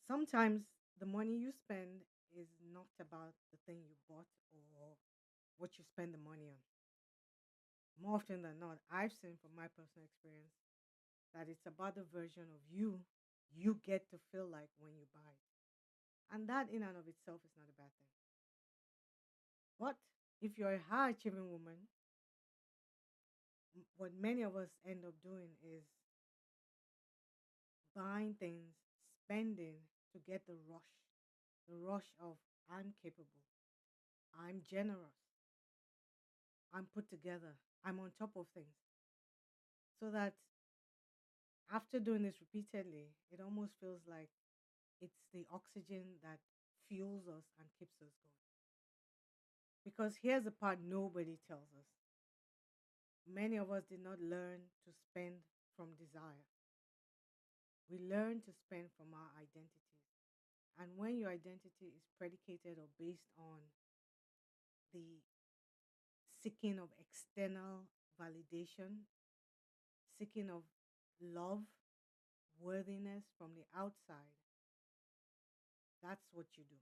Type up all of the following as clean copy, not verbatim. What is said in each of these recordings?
Sometimes the money you spend is not about the thing you bought or what you spend the money on. More often than not, I've seen from my personal experience that it's about the version of you get to feel like when you buy it. And that in and of itself is not a bad thing. But if you're a high achieving woman, what many of us end up doing is buying things, spending to get the rush of I'm capable, I'm generous, I'm put together, I'm on top of things. So that after doing this repeatedly, it almost feels like it's the oxygen that fuels us and keeps us going. Because here's the part nobody tells us. Many of us did not learn to spend from desire. We learn to spend from our identities. And when your identity is predicated or based on the seeking of external validation, seeking of love, worthiness from the outside, that's what you do.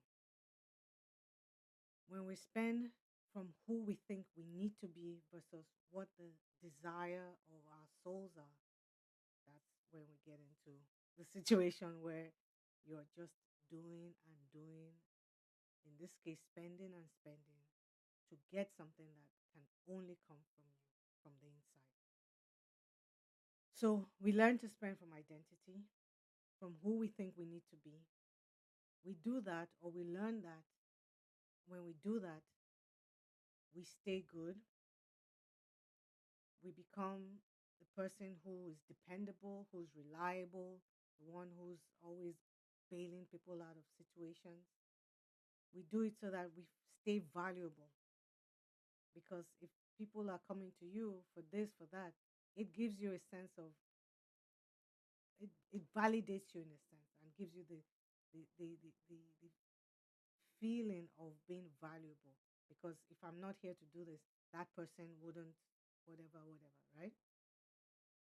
When we spend from who we think we need to be versus what the desire of our souls are, that's when we get into the situation where you're just doing and doing, in this case, spending and spending to get something that can only come from you, from the inside. So we learn to spend from identity, from who we think we need to be. We do that, or we learn that when we do that, we stay good. We become the person who is dependable, who's reliable, the one who's always bailing people out of situations. We do it so that we stay valuable, because if people are coming to you for this, for that, it gives you a sense of it validates you in a sense and gives you the feeling of being valuable. Because if I'm not here to do this, that person wouldn't, whatever, whatever, right?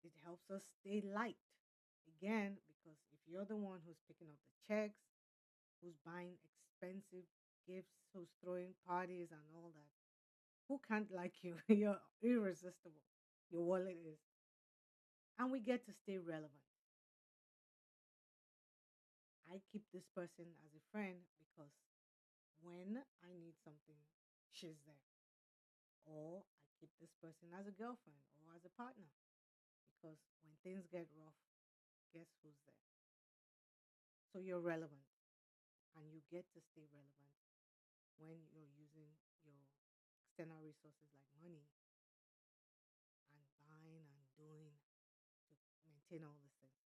It helps us stay light. Again, because if you're the one who's picking up the checks, who's buying expensive gifts, who's throwing parties and all that, who can't like you? You're irresistible. Your wallet is. And we get to stay relevant. I keep this person as a friend because when I need something, she's there. Or I keep this person as a girlfriend or as a partner because when things get rough, guess who's there? So you're relevant and you get to stay relevant when you're using your external resources like money and buying and doing to maintain all these things.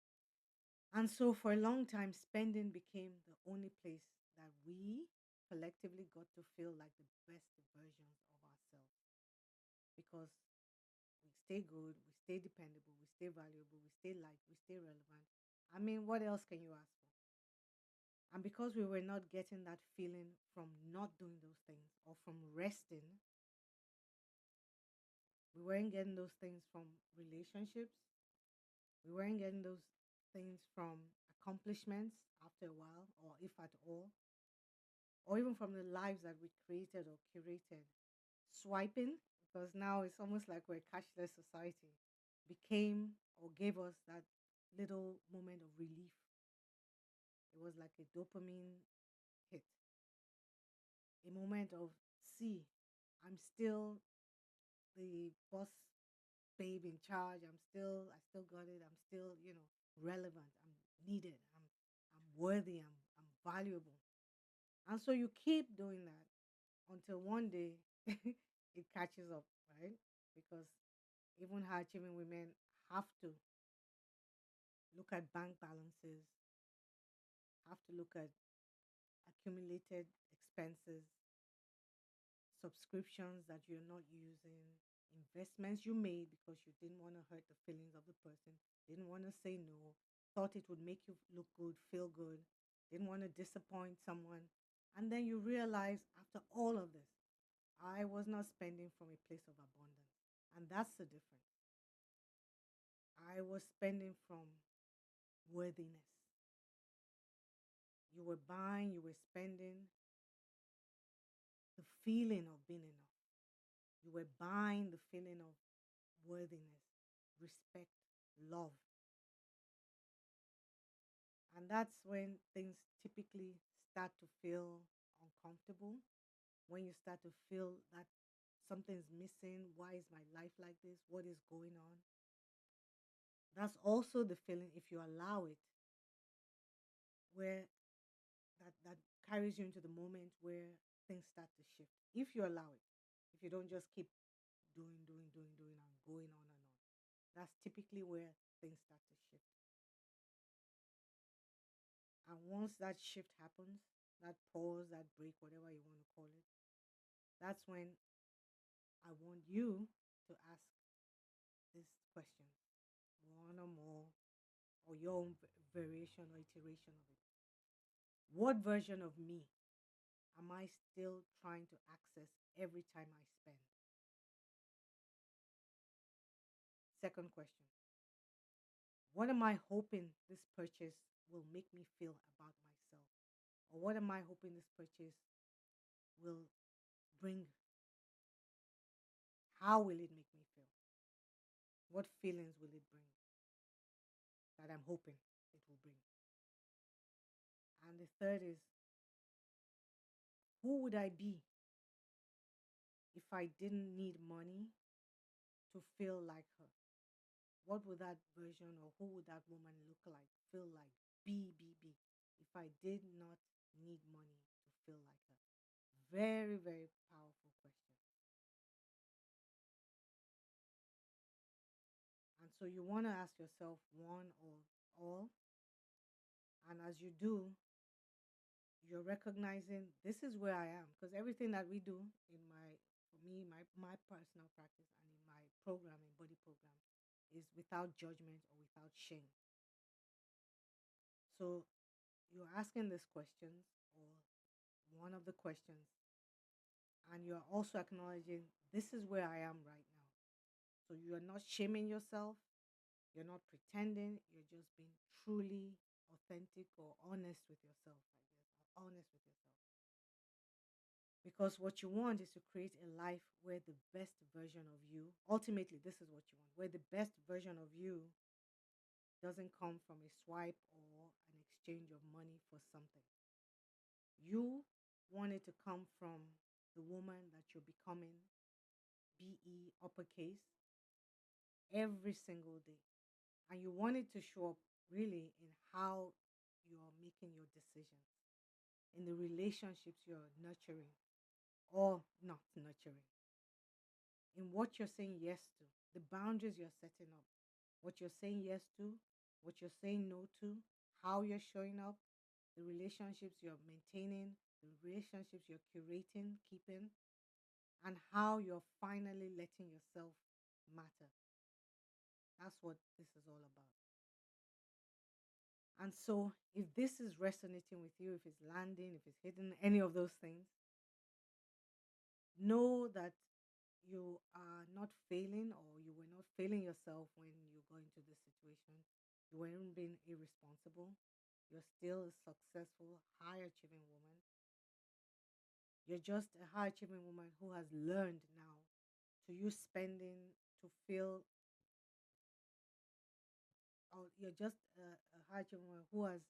And so for a long time, spending became the only place that we collectively got to feel like the best versions of ourselves because we stay good, we stay dependable, we stay valuable, we stay light, we stay relevant. I mean, what else can you ask for? And because we were not getting that feeling from not doing those things or from resting, we weren't getting those things from relationships. We weren't getting those things from accomplishments after a while, or if at all, or even from the lives that we created or curated. Swiping, because now it's almost like we're a cashless society, became or gave us that little moment of relief. It was like a dopamine hit, a moment of, see, I'm still the boss babe in charge. I still got it. I'm still, relevant. I'm needed. I'm worthy. I'm valuable. And so you keep doing that until one day it catches up, right? Because even high achieving women have to look at bank balances, have to look at accumulated expenses, subscriptions that you're not using, investments you made because you didn't want to hurt the feelings of the person, didn't want to say no, thought it would make you look good, feel good, didn't want to disappoint someone. And then you realize after all of this, I was not spending from a place of abundance. And that's the difference. I was spending from worthiness. were buying, you were spending the feeling of being enough. You were buying the feeling of worthiness, respect, love. And that's when things typically start to feel uncomfortable. When you start to feel that something's missing. Why is my life like this? What is going on? That's also the feeling, if you allow it, where that carries you into the moment where things start to shift. If you allow it, if you don't just keep doing, and going on and on, that's typically where things start to shift. And once that shift happens, that pause, that break, whatever you want to call it, that's when I want you to ask this question, one or more, or your own variation or iteration of it. What version of me am I still trying to access every time I spend? Second question, what am I hoping this purchase will make me feel about myself? Or what am I hoping this purchase will bring? How will it make me feel? What feelings will it bring that I'm hoping it will bring? And the third is, who would I be if I didn't need money to feel like her? What would that version, or who would that woman look like, feel like, be, if I did not need money to feel like her? Very, very powerful question. And so you want to ask yourself one or all. And as you do, you're recognizing this is where I am. Because everything that we do in for me, my personal practice and in my programming, body program, is without judgment or without shame. So you're asking these questions, or one of the questions, and you're also acknowledging this is where I am right now. So you're not shaming yourself, you're not pretending, you're just being truly authentic or honest with yourself, I guess, or honest with yourself. Because what you want is to create a life where the best version of you, ultimately, this is what you want, where the best version of you doesn't come from a swipe or an exchange of money for something. You want it to come from the woman that you're becoming, BE uppercase, every single day. And you want it to show up really in how you're making your decisions, in the relationships you're nurturing or not nurturing, in what you're saying yes to, the boundaries you're setting up, what you're saying yes to, what you're saying no to, how you're showing up, the relationships you're maintaining, the relationships you're curating, keeping, and how you're finally letting yourself matter. That's what this is all about. And so, if this is resonating with you, if it's landing, if it's hitting any of those things, know that you are not failing, or you were not failing yourself when you go into this situation. You weren't being irresponsible. You're still a successful, high achieving woman. You're just a high achieving woman who has learned now to use spending to feel, or you're just a high achieving woman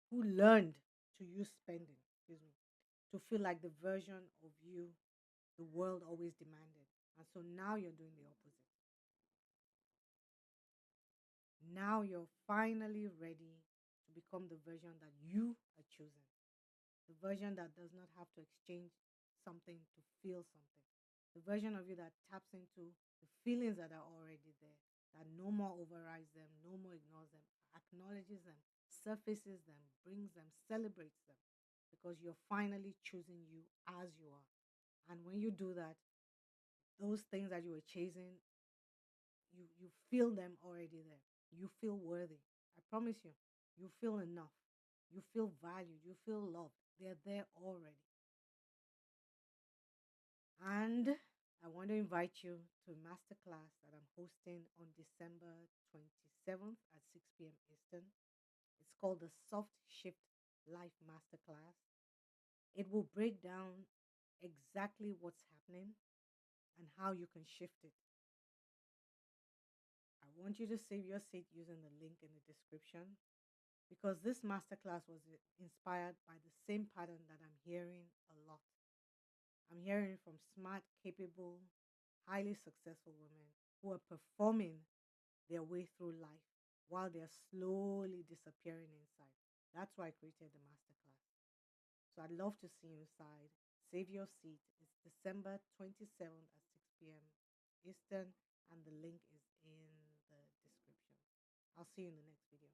who learned to use spending, excuse me, to feel like the version of you the world always demanded. And so now you're doing the opposite. Now you're finally ready to become the version that you are choosing. The version that does not have to exchange something to feel something. The version of you that taps into the feelings that are already there, that no more overrides them, no more ignores them, acknowledges them, surfaces them, brings them, celebrates them, because you're finally choosing you as you are. And when you do that, those things that you were chasing, you feel them already there. You feel worthy. I promise you, you feel enough. You feel valued. You feel loved. They're there already. And I want to invite you to a masterclass that I'm hosting on December 27th at 6 p.m. Eastern. It's called the Soft Shift life masterclass. It will break down exactly what's happening and how you can shift it. I want you to save your seat using the link in the description because this masterclass was inspired by the same pattern that I'm hearing a lot. I'm hearing from smart, capable, highly successful women who are performing their way through life while they're slowly disappearing inside. That's why I created the masterclass. So I'd love to see you inside. Save your seat. It's December 27th at 6 p.m. Eastern, and the link is in the description. I'll see you in the next video.